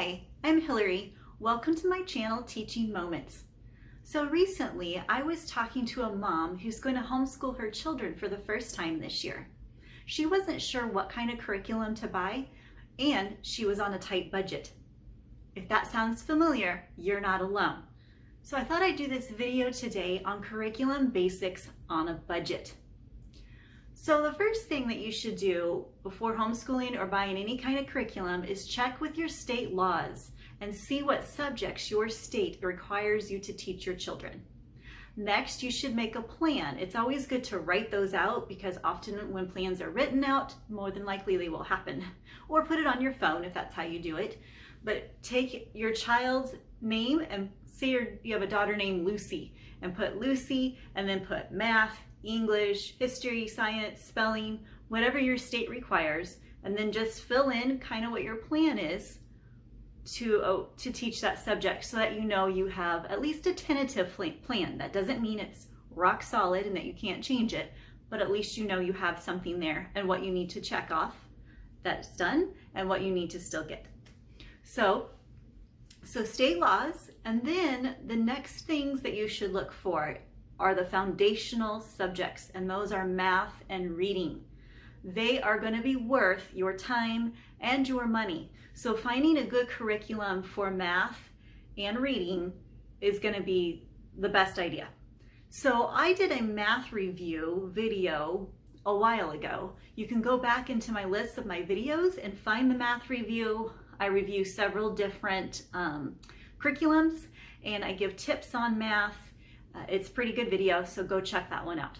Hi, I'm Hillary. Welcome to my channel, Teaching Moments. So recently, I was talking to a mom who's going to homeschool her children for the first time this year. She wasn't sure what kind of curriculum to buy, and she was on a tight budget. If that sounds familiar, you're not alone. So I thought I'd do this video today on curriculum basics on a budget. So the first thing that you should do before homeschooling or buying any kind of curriculum is check with your state laws and see what subjects your state requires you to teach your children. Next, you should make a plan. It's always good to write those out because often when plans are written out, more than likely they will happen. Or put it on your phone if that's how you do it. But take your child's name and say you have a daughter named Lucy and put Lucy and then put math, English, history, science, spelling, whatever your state requires, and then just fill in kind of what your plan is to teach that subject so that you know you have at least a tentative plan. That doesn't mean it's rock solid and that you can't change it, but at least you know you have something there and what you need to check off that's done and what you need to still get. So state laws, and then the next things that you should look for are the foundational subjects, and those are math and reading. They are going to be worth your time and your money. So finding a good curriculum for math and reading is going to be the best idea. So I did a math review video a while ago. You can go back into my list of my videos and find the math review. I review several different curriculums and I give tips on math. It's a pretty good video, so go check that one out.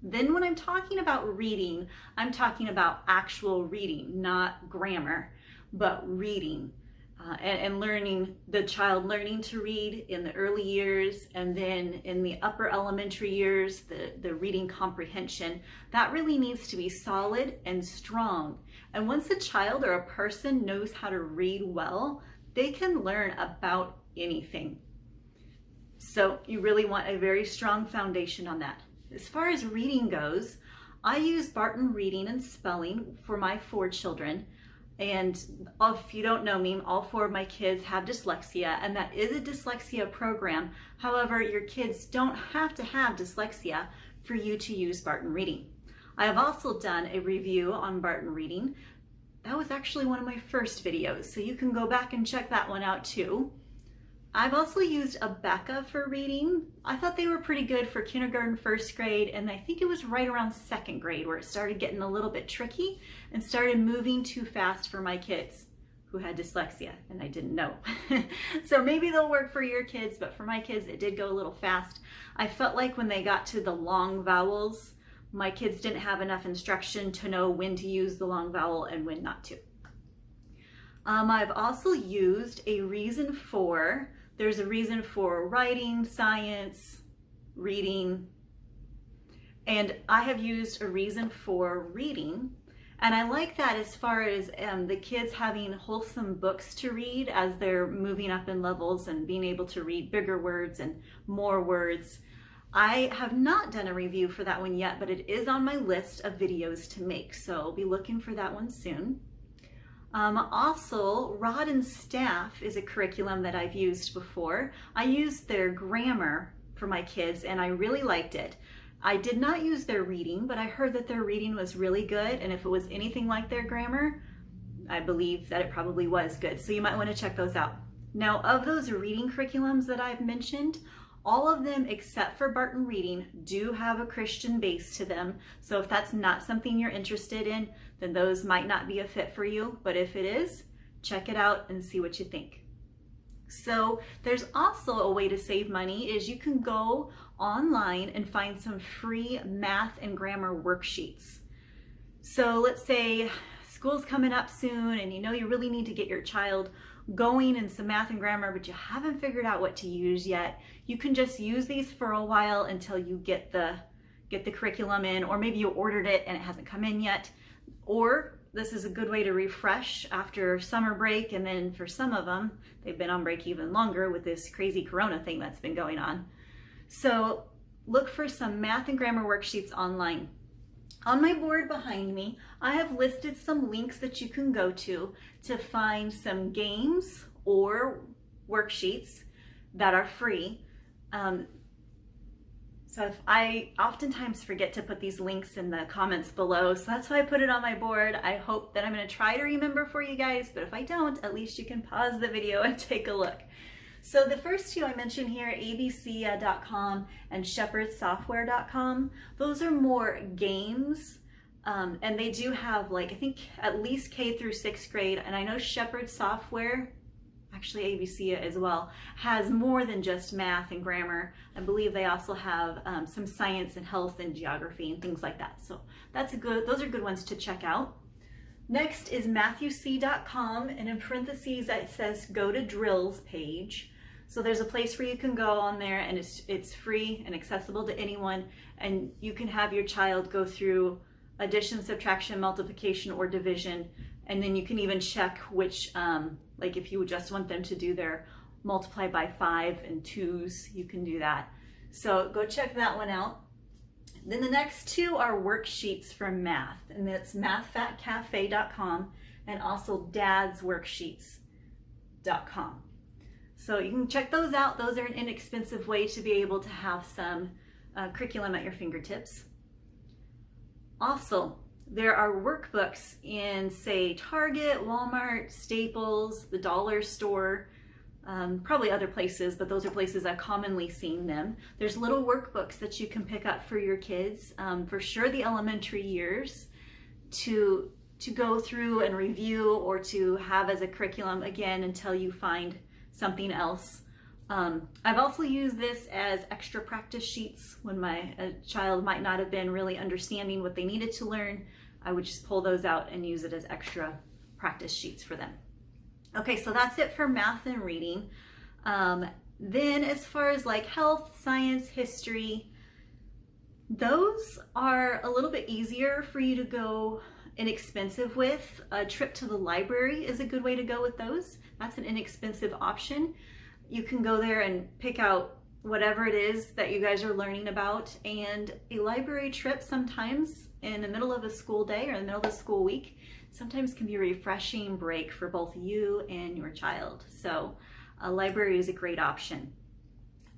Then when I'm talking about reading, I'm talking about actual reading, not grammar, but reading and learning, the child learning to read in the early years, and then in the upper elementary years, the reading comprehension. That really needs to be solid and strong. And once a child or a person knows how to read well, they can learn about anything. So you really want a very strong foundation on that. As far as reading goes, I use Barton Reading and Spelling for my 4 children. And if you don't know me, all 4 of my kids have dyslexia, and that is a dyslexia program. However, your kids don't have to have dyslexia for you to use Barton Reading. I have also done a review on Barton Reading. That was actually one of my first videos, so you can go back and check that one out too. I've also used Abeka for reading. I thought they were pretty good for kindergarten, 1st grade, and I think it was right around 2nd grade where it started getting a little bit tricky and started moving too fast for my kids who had dyslexia, and I didn't know. So maybe they'll work for your kids, but for my kids it did go a little fast. I felt like when they got to the long vowels, my kids didn't have enough instruction to know when to use the long vowel and when not to. I've also used a reason for. There's a reason for writing, science, reading, and I have used a reason for reading. And I like that as far as the kids having wholesome books to read as they're moving up in levels and being able to read bigger words and more words. I have not done a review for that one yet, but it is on my list of videos to make, so I'll be looking for that one soon. Also, Rod and Staff is a curriculum that I've used before. I used their grammar for my kids and I really liked it. I did not use their reading, but I heard that their reading was really good, and if it was anything like their grammar, I believe that it probably was good. So you might want to check those out. Now, of those reading curriculums that I've mentioned, all of them except for Barton Reading do have a Christian base to them. So if that's not something you're interested in, then those might not be a fit for you. But if it is, check it out and see what you think. So there's also a way to save money is you can go online and find some free math and grammar worksheets. So let's say school's coming up soon and you know you really need to get your child going in some math and grammar, but you haven't figured out what to use yet. You can just use these for a while until you get the curriculum in, or maybe you ordered it and it hasn't come in yet. Or this is a good way to refresh after summer break, and then for some of them, they've been on break even longer with this crazy corona thing that's been going on. So look for some math and grammar worksheets online. On my board behind me, I have listed some links that you can go to find some games or worksheets that are free. So if I oftentimes forget to put these links in the comments below, so that's why I put it on my board. I hope that I'm going to try to remember for you guys, but if I don't, at least you can pause the video and take a look. So the first two I mentioned here, abc.com and shepherdsoftware.com, those are more games, and they do have, like, I think at least K through 6th grade, and I know Shepherd Software, actually ABC as well, has more than just math and grammar. I believe they also have some science and health and geography and things like that. So those are good ones to check out. Next is matthewc.com, and in parentheses it says go to drills page. So there's a place where you can go on there, and it's free and accessible to anyone, and you can have your child go through addition, subtraction, multiplication, or division, and then you can even check which, like if you just want them to do their multiply by 5 and 2s, you can do that. So go check that one out. Then the next two are worksheets for math, and that's mathfatcafe.com and also dadsworksheets.com. So you can check those out. Those are an inexpensive way to be able to have some curriculum at your fingertips. Also, there are workbooks in, say, Target, Walmart, Staples, the dollar store, probably other places, but those are places I've commonly seen them. There's little workbooks that you can pick up for your kids, for sure the elementary years, to go through and review or to have as a curriculum again until you find something else. I've also used this as extra practice sheets when a child might not have been really understanding what they needed to learn. I would just pull those out and use it as extra practice sheets for them. Okay, so that's it for math and reading. Then as far as like health, science, history, those are a little bit easier for you to go inexpensive with. A trip to the library is a good way to go with those. That's an inexpensive option. You can go there and pick out whatever it is that you guys are learning about, and a library trip sometimes in the middle of a school day or in the middle of a school week sometimes can be a refreshing break for both you and your child. So a library is a great option.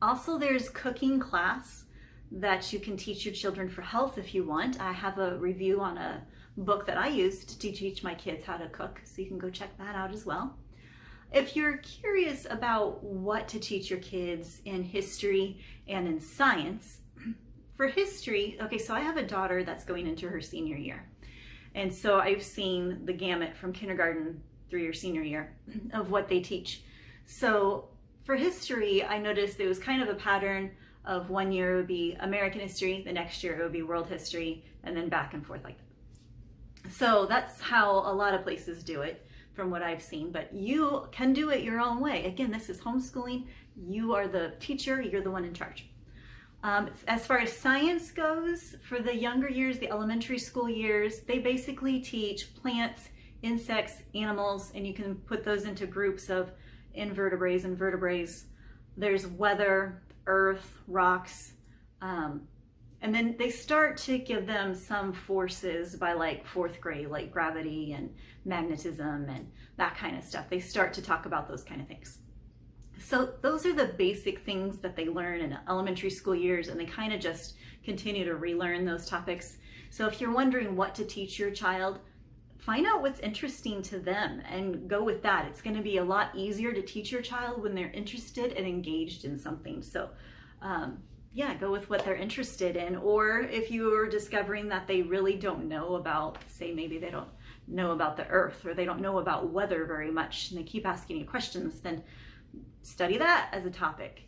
Also, there's cooking class that you can teach your children for health if you want. I have a review on a book that I use to teach my kids how to cook, so you can go check that out as well. If you're curious about what to teach your kids in history and in science, for history, okay, so I have a daughter that's going into her senior year. And so I've seen the gamut from kindergarten through your senior year of what they teach. So for history, I noticed it was kind of a pattern of one year it would be American history, the next year it would be world history, and then back and forth like that. So that's how a lot of places do it from what I've seen, but you can do it your own way. Again, this is homeschooling. You are the teacher, you're the one in charge. As far as science goes, for the younger years, the elementary school years, they basically teach plants, insects, animals, and you can put those into groups of invertebrates and vertebrates. There's weather, earth, rocks, and then they start to give them some forces by like 4th grade, like gravity and magnetism and that kind of stuff. They start to talk about those kind of things. So those are the basic things that they learn in elementary school years, and they kind of just continue to relearn those topics. So if you're wondering what to teach your child, find out what's interesting to them and go with that. It's going to be a lot easier to teach your child when they're interested and engaged in something. So yeah, go with what they're interested in. Or if you are discovering that they really don't know about, say maybe they don't know about the earth, or they don't know about weather very much, and they keep asking you questions, then study that as a topic.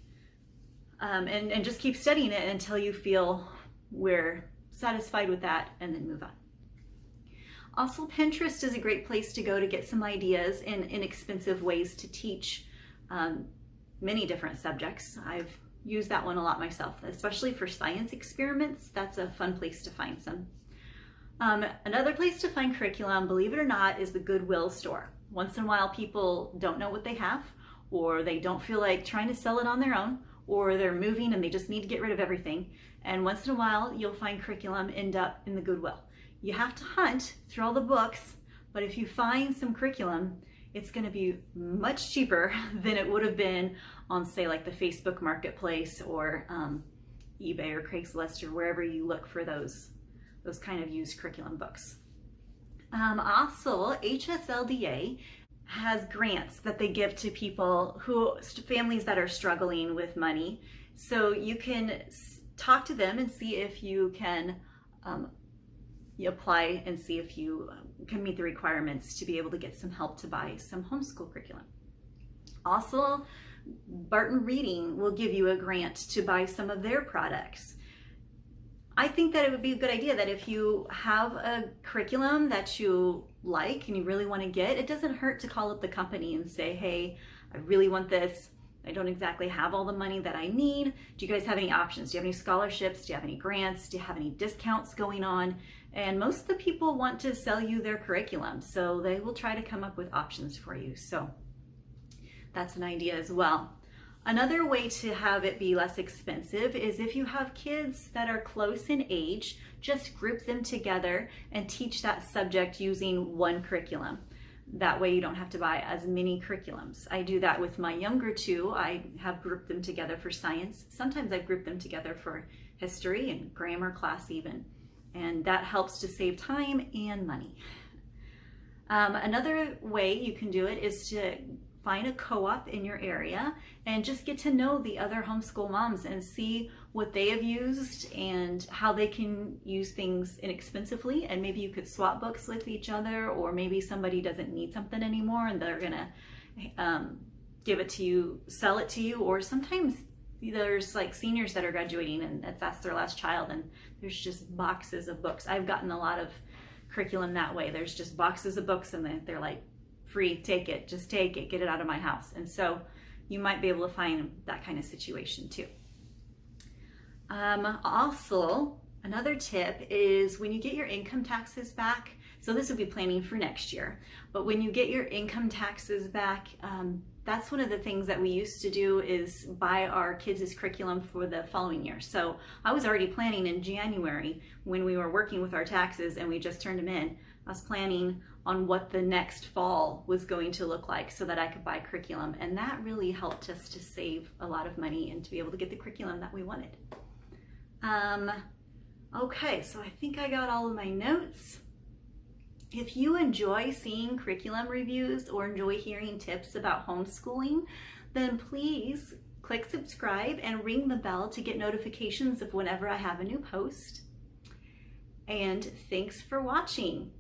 And just keep studying it until you feel we're satisfied with that, and then move on. Also, Pinterest is a great place to go to get some ideas and inexpensive ways to teach many different subjects. I've used that one a lot myself, especially for science experiments. That's a fun place to find some. Another place to find curriculum, believe it or not, is the Goodwill store. Once in a while, people don't know what they have, or they don't feel like trying to sell it on their own, or they're moving and they just need to get rid of everything. And once in a while, you'll find curriculum end up in the Goodwill. You have to hunt through all the books, but if you find some curriculum, it's going to be much cheaper than it would have been on, say, like the Facebook Marketplace or eBay or Craigslist or wherever you look for those kind of used curriculum books. Also, HSLDA has grants that they give to people families that are struggling with money. So you can talk to them and see if you can you apply and see if you can meet the requirements to be able to get some help to buy some homeschool curriculum. Also, Barton Reading will give you a grant to buy some of their products. I think that it would be a good idea that if you have a curriculum that you like and you really want to get, it doesn't hurt to call up the company and say, hey, I really want this. I don't exactly have all the money that I need. Do you guys have any options? Do you have any scholarships? Do you have any grants? Do you have any discounts going on? And most of the people want to sell you their curriculum, so they will try to come up with options for you. So that's an idea as well. Another way to have it be less expensive is if you have kids that are close in age, just group them together and teach that subject using one curriculum. That way you don't have to buy as many curriculums. I do that with my younger two. I have grouped them together for science. Sometimes I've grouped them together for history and grammar class even. And that helps to save time and money. Another way you can do it is to find a co-op in your area and just get to know the other homeschool moms and see what they have used and how they can use things inexpensively. And maybe you could swap books with each other, or maybe somebody doesn't need something anymore and they're gonna give it to you, sell it to you. Or sometimes there's like seniors that are graduating and that's their last child and there's just boxes of books. I've gotten a lot of curriculum that way. There's just boxes of books and they're like, free, take it, just take it, get it out of my house. And so you might be able to find that kind of situation too. Also, another tip is when you get your income taxes back, so this would be planning for next year, but when you get your income taxes back, that's one of the things that we used to do is buy our kids' curriculum for the following year. So I was already planning in January when we were working with our taxes and we just turned them in. I was planning on what the next fall was going to look like so that I could buy curriculum. And that really helped us to save a lot of money and to be able to get the curriculum that we wanted. Okay, so I think I got all of my notes. If you enjoy seeing curriculum reviews or enjoy hearing tips about homeschooling, then please click subscribe and ring the bell to get notifications of whenever I have a new post. And thanks for watching.